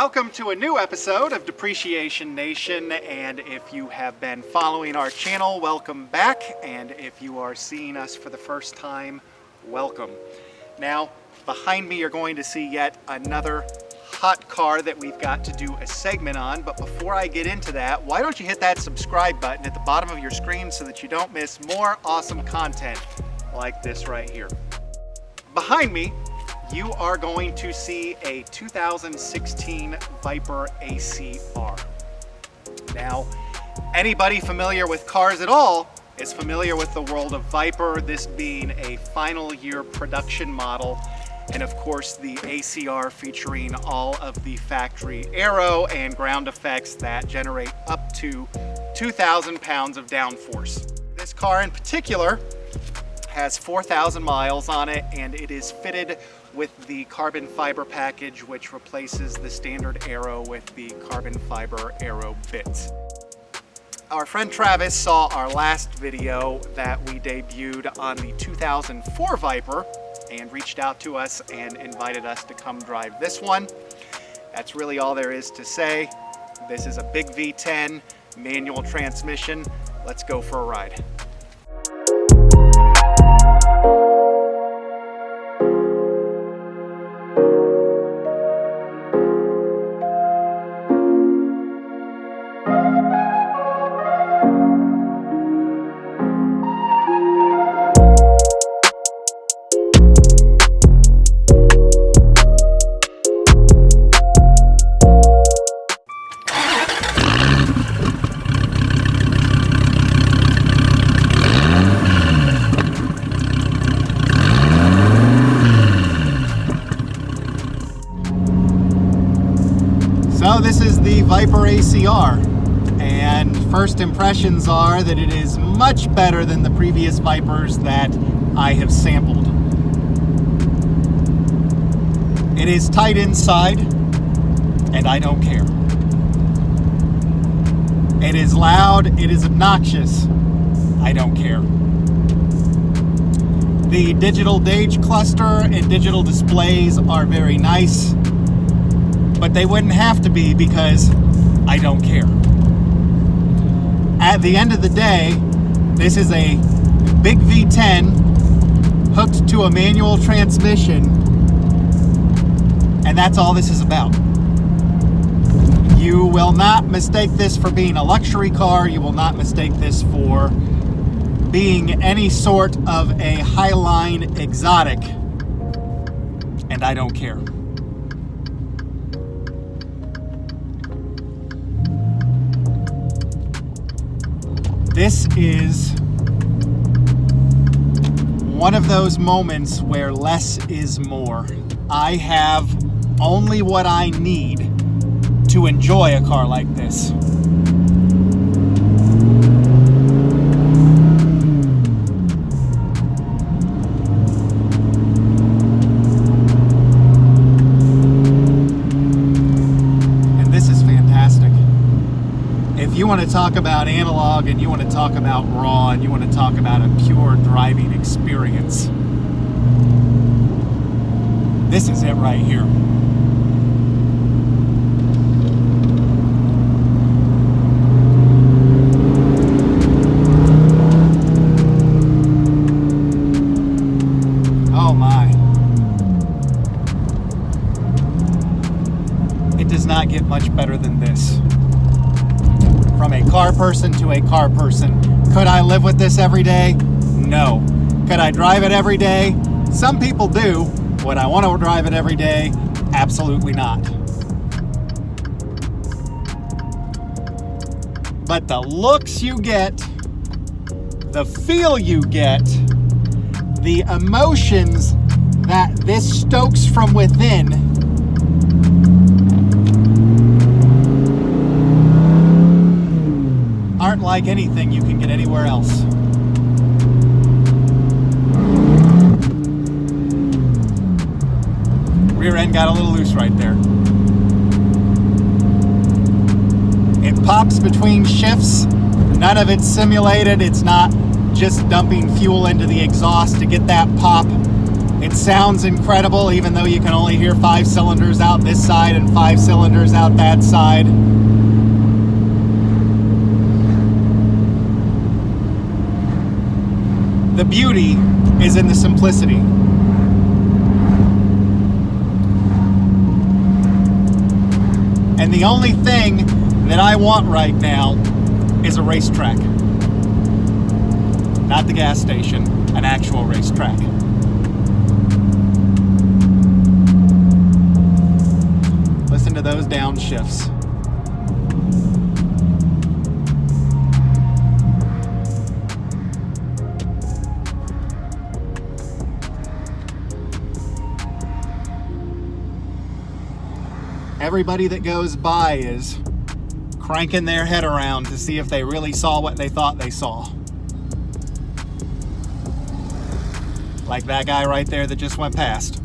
Welcome to a new episode of Depreciation Nation, and if you have been following our channel, welcome back, and if you are seeing us for the first time, welcome. Now, behind me you're going to see yet another hot car that we've got to do a segment on, but before I get into that, why don't you hit that subscribe button at the bottom of your screen so that you don't miss more awesome content like this right here. Behind me, you are going to see a 2016 Viper ACR. Now, anybody familiar with cars at all is familiar with the world of Viper, this being a final year production model, and of course the ACR featuring all of the factory aero and ground effects that generate up to 2,000 pounds of downforce. This car in particular has 4,000 miles on it, and it is fitted with the carbon fiber package, which replaces the standard aero with the carbon fiber aero bits. Our friend Travis saw our last video that we debuted on the 2004 Viper and reached out to us and invited us to come drive this one. That's really all there is to say. This is a big V10 manual transmission. Let's go for a ride. So this is the Viper ACR, and first impressions are that it is much better than the previous Vipers that I have sampled. It is tight inside, and I don't care. It is loud, it is obnoxious, I don't care. The digital gauge cluster and digital displays are very nice, but they wouldn't have to be because I don't care. At the end of the day, this is a big V10 hooked to a manual transmission, and that's all this is about. You will not mistake this for being a luxury car. You will not mistake this for being any sort of a highline exotic, and I don't care. This is one of those moments where less is more. I have only what I need to enjoy a car like this. And this is fantastic. If you want to talk about analog and you want to talk about raw and you want to talk about a pure driving experience, this is it right here. Oh my. It does not get much better than this. From a car person to a car person. Could I live with this every day? No. Could I drive it every day? Some people do. Would I want to drive it every day? Absolutely not. But the looks you get, the feel you get, the emotions that this stokes from within, aren't like anything you can get anywhere else. Rear end got a little loose right there. It pops between shifts. None of it's simulated. It's not just dumping fuel into the exhaust to get that pop. It sounds incredible, even though you can only hear 5 cylinders out this side and 5 cylinders out that side. The beauty is in the simplicity. And the only thing that I want right now is a racetrack. Not the gas station, an actual racetrack. Listen to those downshifts. Everybody that goes by is cranking their head around to see if they really saw what they thought they saw. Like that guy right there that just went past.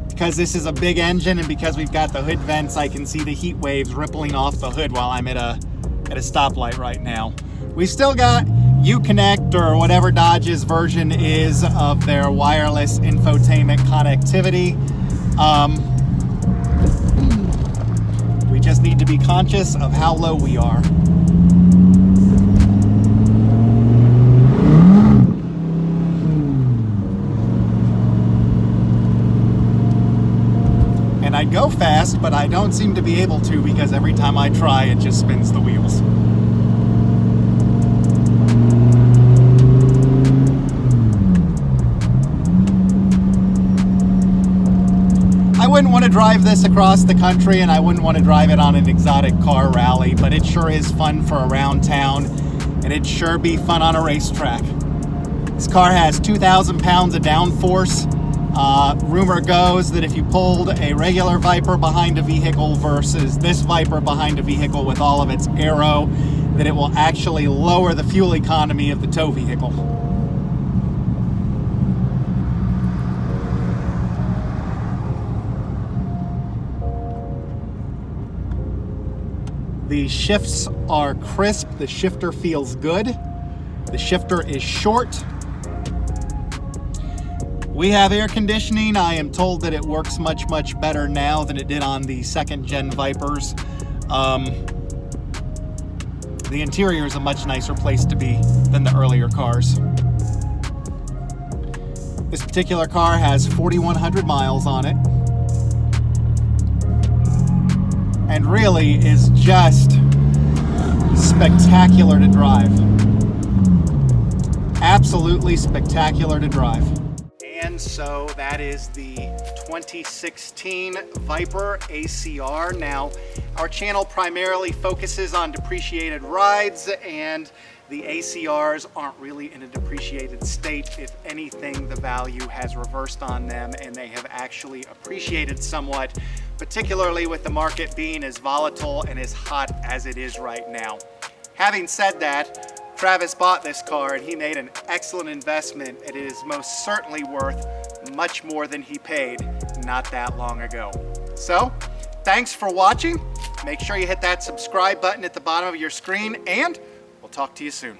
Because this is a big engine and because we've got the hood vents, I can see the heat waves rippling off the hood while I'm at a stoplight right now. We've still got Uconnect, or whatever Dodge's version is of their wireless infotainment connectivity. We just need to be conscious of how low we are. And I'd go fast, but I don't seem to be able to because every time I try, it just spins the wheels. I wouldn't want to drive this across the country, and I wouldn't want to drive it on an exotic car rally, but it sure is fun for around town, and it'd sure be fun on a racetrack. This car has 2,000 pounds of downforce. Rumor goes that if you pulled a regular Viper behind a vehicle versus this Viper behind a vehicle with all of its aero, that it will actually lower the fuel economy of the tow vehicle. The shifts are crisp, the shifter feels good, the shifter is short. We have air conditioning. I am told that it works much, much better now than it did on the second gen Vipers. The interior is a much nicer place to be than the earlier cars. This particular car has 4,100 miles on it. And really is just spectacular to drive. Absolutely spectacular to drive. And so that is the 2016 Viper ACR. Now, our channel primarily focuses on depreciated rides, and the ACRs aren't really in a depreciated state. If anything, the value has reversed on them and they have actually appreciated somewhat, particularly with the market being as volatile and as hot as it is right now. Having said that, Travis bought this car and he made an excellent investment. It is most certainly worth much more than he paid not that long ago. So, thanks for watching. Make sure you hit that subscribe button at the bottom of your screen, and we'll talk to you soon.